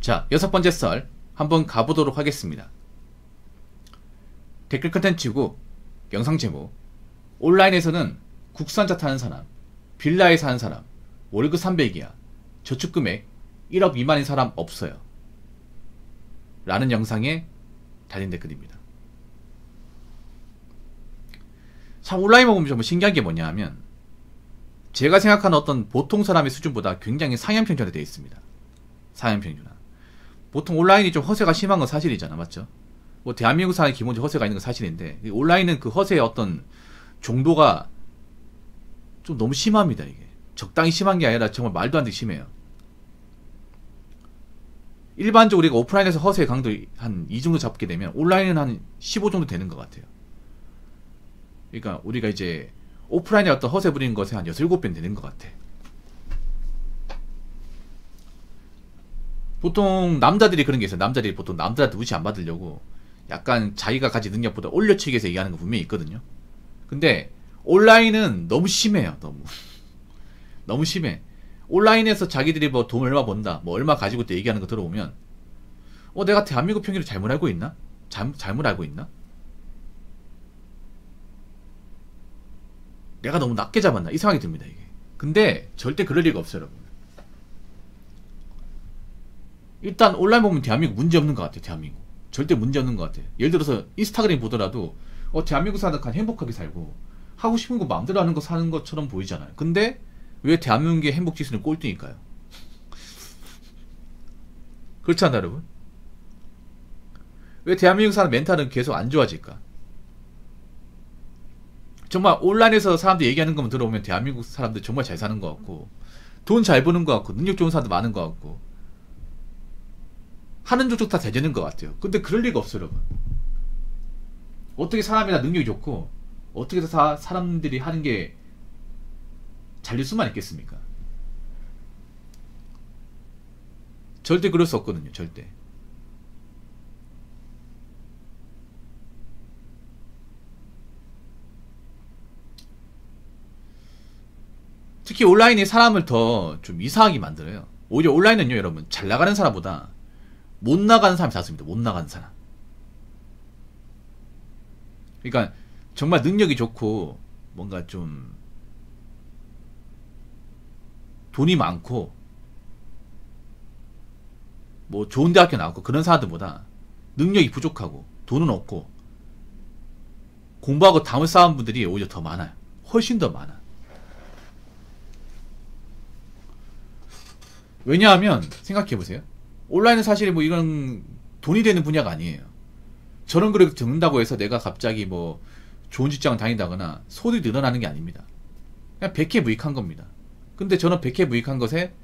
자, 6번째 썰 한번 가보도록 하겠습니다. 댓글 컨텐츠고 영상 제목: 온라인에서는 국산차 타는 사람, 빌라에 사는 사람, 월급 300이야, 저축금액 1억 미만인 사람 없어요 라는 영상에 달린 댓글입니다. 참 온라인 보면 좀 신기한 게 뭐냐 하면, 제가 생각하는 어떤 보통 사람의 수준보다 굉장히 상향평준화 되어 있습니다. 상향평준화. 보통 온라인이 좀 허세가 심한 건 사실이잖아, 맞죠? 뭐 대한민국 사람이 기본적으로 허세가 있는 건 사실인데, 온라인은 그 허세의 어떤 정도가 좀 너무 심합니다. 이게 적당히 심한 게 아니라 정말 말도 안 되게 심해요. 일반적으로 우리가 오프라인에서 허세의 강도 한 2 정도 잡게 되면 온라인은 한 15 정도 되는 것 같아요. 그러니까 우리가 이제 오프라인에 어떤 허세 부리는 것에 한 6, 7배는 되는 것 같아. 보통 남자들이 그런 게 있어요. 남자들이 보통 남자한테 무시 안 받으려고 약간 자기가 가진 능력보다 올려치기 해서 얘기하는 거 분명히 있거든요. 근데 온라인은 너무 심해요. 너무 심해. 온라인에서 자기들이 뭐 돈 얼마 번다, 뭐 얼마 가지고 있다 얘기하는 거 들어보면, 내가 대한민국 평균을 잘못 알고 있나? 잘못 알고 있나? 내가 너무 낮게 잡았나? 이 생각이 듭니다, 이게. 근데 절대 그럴 리가 없어요, 여러분. 일단 온라인 보면 대한민국 문제 없는 것 같아요. 대한민국 절대 문제 없는 것 같아요. 예를 들어서 인스타그램 보더라도 대한민국 사람들 행복하게 살고 하고 싶은 거 마음대로 하는 거 사는 것처럼 보이잖아요. 근데 왜 대한민국의 행복 지수는 꼴등일까요? 그렇지 않나, 여러분? 왜 대한민국 사람 멘탈은 계속 안 좋아질까? 정말 온라인에서 사람들 얘기하는 것만 들어보면 대한민국 사람들 정말 잘 사는 것 같고, 돈 잘 버는 것 같고, 능력 좋은 사람들 많은 것 같고, 하는 족족 다 잘 되는 것 같아요. 근데 그럴 리가 없어요, 여러분. 어떻게 사람이 다 능력이 좋고 어떻게 다 사람들이 하는 게 잘 될 수만 있겠습니까? 절대 그럴 수 없거든요. 절대. 특히 온라인이 사람을 더 좀 이상하게 만들어요. 오히려 온라인은요, 여러분, 잘 나가는 사람보다 못 나가는 사람이 낫습니다. 못 나가는 사람. 그러니까 정말 능력이 좋고 뭔가 좀 돈이 많고 뭐 좋은 대학교 나왔고 그런 사람들보다 능력이 부족하고 돈은 없고 공부하고 담을 쌓은 분들이 오히려 더 많아요. 훨씬 더 많아. 왜냐하면 생각해보세요. 온라인은 사실 뭐 이런 돈이 되는 분야가 아니에요. 저런 글을 듣는다고 해서 내가 갑자기 뭐 좋은 직장을 다닌다거나 소득이 늘어나는 게 아닙니다. 그냥 백해무익한 겁니다. 근데 저는 백해무익한 것에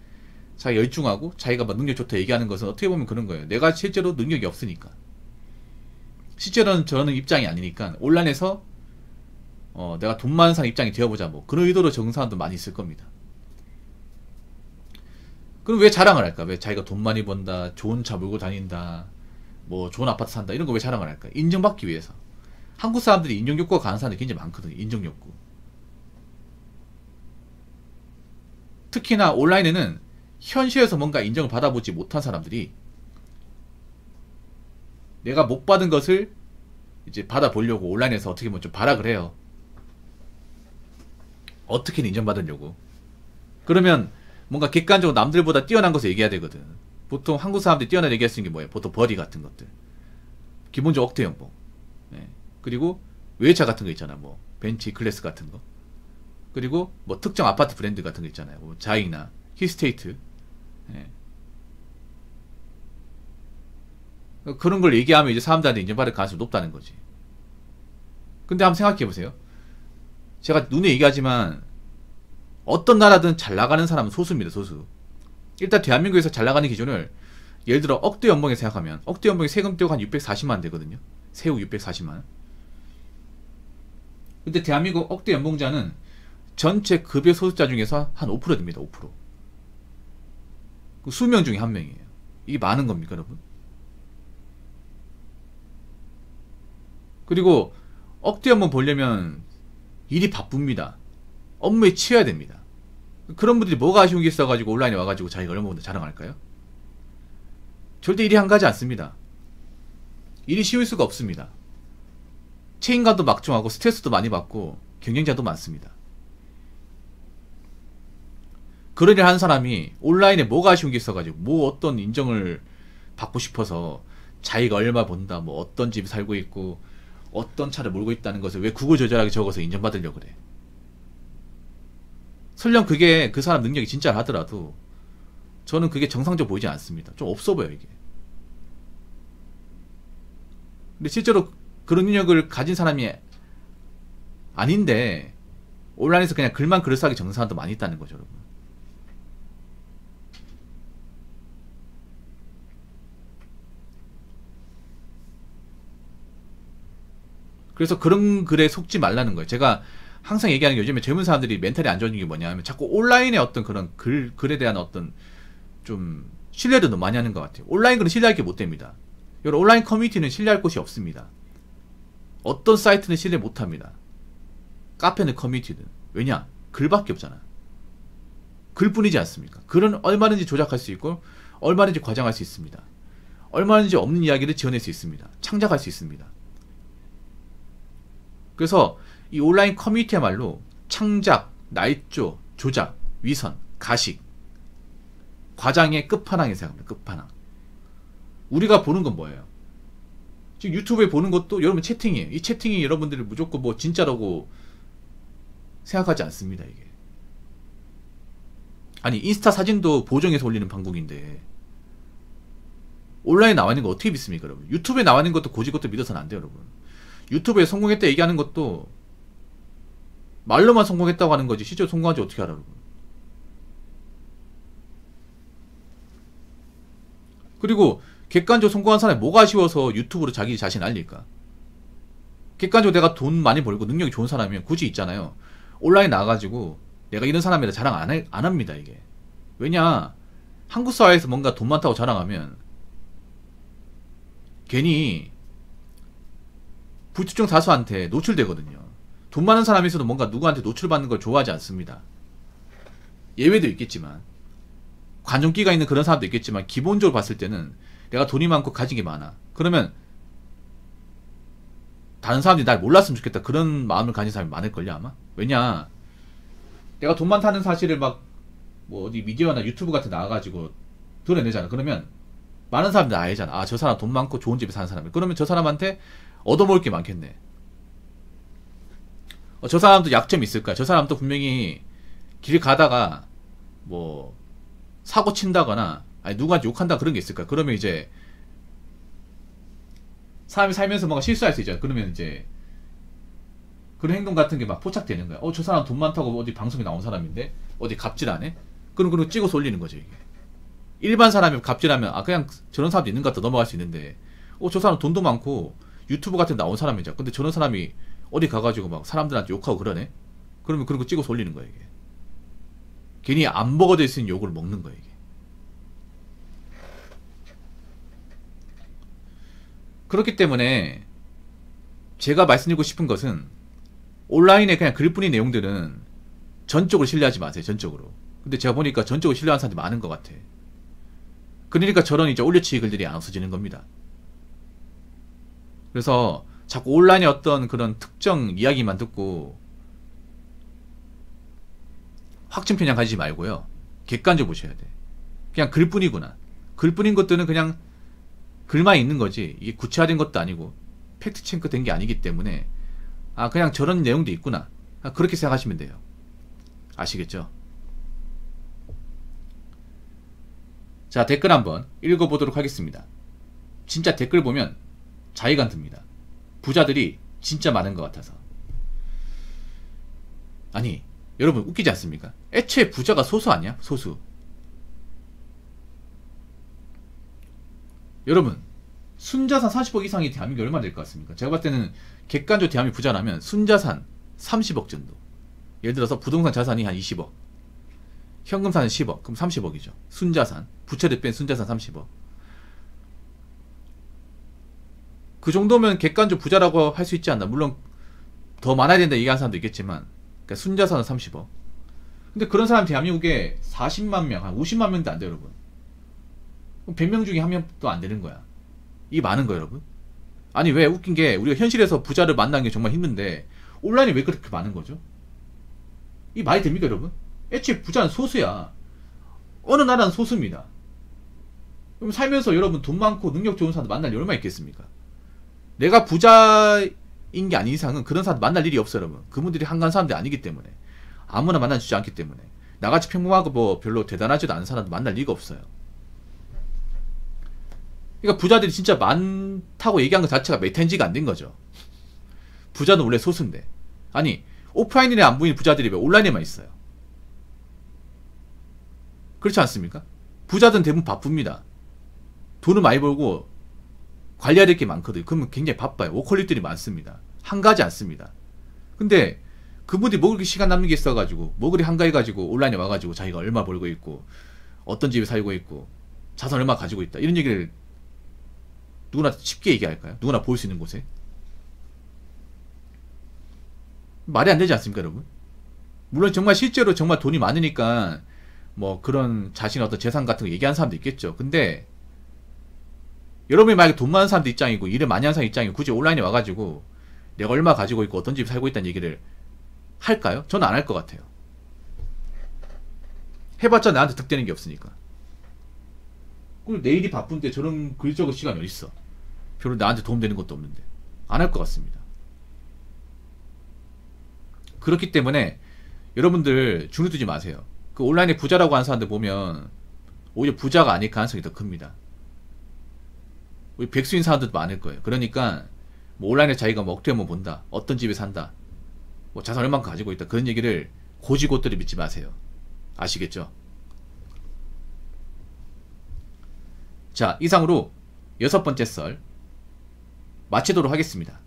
자기가 열중하고 자기가 막 능력 좋다 얘기하는 것은 어떻게 보면 그런 거예요. 내가 실제로 능력이 없으니까. 실제로는 저는 입장이 아니니까 온라인에서 내가 돈 많은 사람 입장이 되어보자, 뭐 그런 의도로 적은 사람도 많이 있을 겁니다. 그럼 왜 자랑을 할까? 왜 자기가 돈 많이 번다, 좋은 차 몰고 다닌다, 뭐 좋은 아파트 산다, 이런 거 왜 자랑을 할까? 인정받기 위해서. 한국 사람들이 인정욕구가 강한 사람들이 굉장히 많거든요. 인정욕구. 특히나 온라인에는 현실에서 뭔가 인정을 받아보지 못한 사람들이 내가 못 받은 것을 이제 받아보려고 온라인에서 어떻게 보면 좀 발악을 해요. 어떻게든 인정받으려고. 그러면 뭔가 객관적으로 남들보다 뛰어난 것을 얘기해야 되거든. 보통 한국 사람들이 뛰어난 얘기할 수 있는 게 뭐예요? 보통 버디 같은 것들. 기본적으로 억대 연봉. 네. 그리고 외제차 같은 거 있잖아. 뭐 벤치 클래스 같은 거. 그리고 뭐 특정 아파트 브랜드 같은 거 있잖아요. 뭐 자이나 힐스테이트. 네. 그런 걸 얘기하면 이제 사람들한테 인정받을 가능성이 높다는 거지. 근데 한번 생각해 보세요. 제가 눈에 얘기하지만 어떤 나라든 잘 나가는 사람은 소수입니다. 소수. 일단 대한민국에서 잘 나가는 기준을 예를 들어 억대 연봉에 생각하면 억대 연봉에 세금 떼고 한 640만 되거든요. 세후 640만. 근데 대한민국 억대 연봉자는 전체 급여 소득자 중에서 한 5% 됩니다. 5%. 그 수명 중에 한 명이에요. 이게 많은 겁니까, 여러분? 그리고 억대 연봉 보려면 일이 바쁩니다. 업무에 치여야 됩니다. 그런 분들이 뭐가 아쉬운 게 있어가지고 온라인에 와가지고 자기가 얼마 번다 자랑할까요? 절대 일이 한가하지 않습니다. 일이 쉬울 수가 없습니다. 책임감도 막중하고 스트레스도 많이 받고 경쟁자도 많습니다. 그런 일 하는 사람이 온라인에 뭐가 아쉬운 게 있어가지고 뭐 어떤 인정을 받고 싶어서 자기가 얼마 본다, 뭐 어떤 집에 살고 있고 어떤 차를 몰고 있다는 것을 왜 구구절절하게 적어서 인정받으려고 그래. 설령 그게 그 사람 능력이 진짜 하더라도 저는 그게 정상적으로 보이지 않습니다. 좀 없어 보여 이게. 근데 실제로 그런 능력을 가진 사람이 아닌데 온라인에서 그냥 글만 그럴싸하게 적는 사람도 많이 있다는 거죠, 여러분. 그래서 그런 글에 속지 말라는 거예요. 제가 항상 얘기하는 게 요즘에 젊은 사람들이 멘탈이 안 좋은 게 뭐냐면 자꾸 온라인의 어떤 그런 글에 대한 어떤 좀 신뢰를 너무 많이 하는 것 같아요. 온라인 글은 신뢰할 게 못 됩니다. 여러분, 온라인 커뮤니티는 신뢰할 곳이 없습니다. 어떤 사이트는 신뢰 못 합니다. 카페는 커뮤니티든. 왜냐? 글밖에 없잖아. 글뿐이지 않습니까? 글은 얼마든지 조작할 수 있고 얼마든지 과장할 수 있습니다. 얼마든지 없는 이야기를 지어낼 수 있습니다. 창작할 수 있습니다. 그래서 이 온라인 커뮤니티야말로 창작, 날조, 조작, 위선, 가식, 과장의 끝판왕이라고 생각합니다. 끝판왕. 우리가 보는 건 뭐예요? 지금 유튜브에 보는 것도 여러분 채팅이에요. 이 채팅이 여러분들이 무조건 뭐 진짜라고 생각하지 않습니다. 이게. 아니 인스타 사진도 보정해서 올리는 방송인데 온라인에 나와 있는 거 어떻게 믿습니까, 여러분? 유튜브에 나와 있는 것도 고지 것도 믿어서는 안 돼요, 여러분. 유튜브에 성공했다 얘기하는 것도 말로만 성공했다고 하는 거지 실제로 성공한지 어떻게 알아, 여러분? 그리고 객관적으로 성공한 사람이 뭐가 아쉬워서 유튜브로 자기 자신 알릴까? 객관적으로 내가 돈 많이 벌고 능력이 좋은 사람이면 굳이 있잖아요. 온라인 나가가지고 내가 이런 사람이라 자랑 안 합니다, 이게. 왜냐? 한국 사회에서 뭔가 돈 많다고 자랑하면 괜히 불특정 다수한테 노출되거든요. 돈 많은 사람에서도 뭔가 누구한테 노출받는 걸 좋아하지 않습니다. 예외도 있겠지만 관종기가 있는 그런 사람도 있겠지만 기본적으로 봤을 때는 내가 돈이 많고 가진 게 많아. 그러면 다른 사람들이 날 몰랐으면 좋겠다 그런 마음을 가진 사람이 많을걸요 아마. 왜냐 내가 돈 많다는 사실을 막 뭐 어디 미디어나 유튜브 같은 데 나와가지고 드러내잖아. 그러면 많은 사람들이 알잖아. 아 저 사람 돈 많고 좋은 집에 사는 사람이야. 그러면 저 사람한테 얻어먹을 게 많겠네. 저 사람도 약점이 있을 거야. 저 사람도 분명히 길 가다가 뭐 사고 친다거나 아니 누구한테 욕한다 그런 게 있을 거야. 그러면 이제 사람이 살면서 뭔가 실수할 수 있잖아. 그러면 이제 그런 행동 같은 게 막 포착되는 거야. 저 사람 돈 많다고 어디 방송에 나온 사람인데 어디 갑질 안 해? 그럼 찍어서 올리는 거죠 이게. 일반 사람이 갑질하면 아 그냥 저런 사람도 있는 것 같다 넘어갈 수 있는데 저 사람 돈도 많고 유튜브 같은 데 나온 사람이죠. 근데 저런 사람이 어디 가가지고 막 사람들한테 욕하고 그러네? 그러면 그런 거 찍어서 올리는 거야 이게. 괜히 안 먹어질 수 있는 욕을 먹는 거야 이게. 그렇기 때문에 제가 말씀드리고 싶은 것은 온라인에 그냥 글뿐인 내용들은 전적으로 신뢰하지 마세요. 전적으로. 근데 제가 보니까 전적으로 신뢰하는 사람들이 많은 것 같아. 그러니까 저런 이제 올려치기 글들이 안 없어지는 겁니다. 그래서 자꾸 온라인의 어떤 그런 특정 이야기만 듣고 확증 편향 가지지 말고요. 객관적으로 보셔야 돼. 그냥 글뿐이구나. 글뿐인 것들은 그냥 글만 있는 거지 이게 구체화된 것도 아니고 팩트 체크 된 게 아니기 때문에 아 그냥 저런 내용도 있구나. 그렇게 생각하시면 돼요. 아시겠죠? 자 댓글 한번 읽어보도록 하겠습니다. 진짜 댓글 보면 자의감 듭니다. 부자들이 진짜 많은 것 같아서. 아니 여러분 웃기지 않습니까? 애초에 부자가 소수 아니야? 소수. 여러분 순자산 30억 이상이 대한민국에 얼마 될 것 같습니까? 제가 봤을 때는 객관적으로 대한민국 부자라면 순자산 30억 정도. 예를 들어서 부동산 자산이 한 20억 현금사는 10억 그럼 30억이죠. 순자산 부채를 뺀 순자산 30억. 그 정도면 객관적으로 부자라고 할 수 있지 않나. 물론 더 많아야 된다 얘기하는 사람도 있겠지만 그러니까 순자산은 30억. 근데 그런 사람 대한민국에 40만 명 한 50만 명도 안 돼요 여러분. 그럼 100명 중에 한 명도 안 되는 거야. 이게 많은 거야, 여러분. 아니, 왜 웃긴 게 우리가 현실에서 부자를 만나는 게 정말 힘든데 온라인이 왜 그렇게 많은 거죠? 이 말이 됩니까, 여러분? 애초에 부자는 소수야. 어느 나라는 소수입니다. 그럼 살면서 여러분 돈 많고 능력 좋은 사람 만날 일이 얼마나 있겠습니까? 내가 부자인 게 아닌 이상은 그런 사람 만날 일이 없어요, 여러분. 그분들이 한가한 사람들이 아니기 때문에. 아무나 만나주지 않기 때문에. 나같이 평범하고 뭐 별로 대단하지도 않은 사람도 만날 리가 없어요. 그러니까 부자들이 진짜 많다고 얘기한 것 자체가 메탄지가 안 된 거죠. 부자는 원래 소수인데. 아니, 오프라인에 안 보이는 부자들이 왜 온라인에만 있어요? 그렇지 않습니까? 부자들은 대부분 바쁩니다. 돈을 많이 벌고 관리해야 될 게 많거든요. 그러면 굉장히 바빠요. 워커홀릭들이 많습니다. 한가하지 않습니다. 근데 그분들이 뭐 그렇게 시간 남는 게 있어가지고 뭐 그리 한가해가지고 온라인에 와가지고 자기가 얼마 벌고 있고 어떤 집에 살고 있고 자산 얼마 가지고 있다 이런 얘기를 누구나 쉽게 얘기할까요? 누구나 볼 수 있는 곳에. 말이 안 되지 않습니까, 여러분? 물론 정말 실제로 정말 돈이 많으니까 뭐 그런 자신의 어떤 재산 같은 거 얘기하는 사람도 있겠죠. 근데 여러분이 만약에 돈 많은 사람들 입장이고 일을 많이 하는 사람 입장이고 굳이 온라인에 와가지고 내가 얼마 가지고 있고 어떤 집에 살고 있다는 얘기를 할까요? 저는 안 할 것 같아요. 해봤자 나한테 득되는 게 없으니까. 그리고 내일이 바쁜데 저런 글 적을 시간이 어딨어. 별로 나한테 도움되는 것도 없는데. 안 할 것 같습니다. 그렇기 때문에 여러분들 중립 두지 마세요. 그 온라인에 부자라고 하는 사람들 보면 오히려 부자가 아닐 가능성이 더 큽니다. 우리 백수인 사람들도 많을 거예요. 그러니까 뭐 온라인에 자기가 뭐 억대 한번 본다. 어떤 집에 산다. 뭐 자산 얼만큼 가지고 있다. 그런 얘기를 고지고대로 믿지 마세요. 아시겠죠? 자, 이상으로 6번째 썰 마치도록 하겠습니다.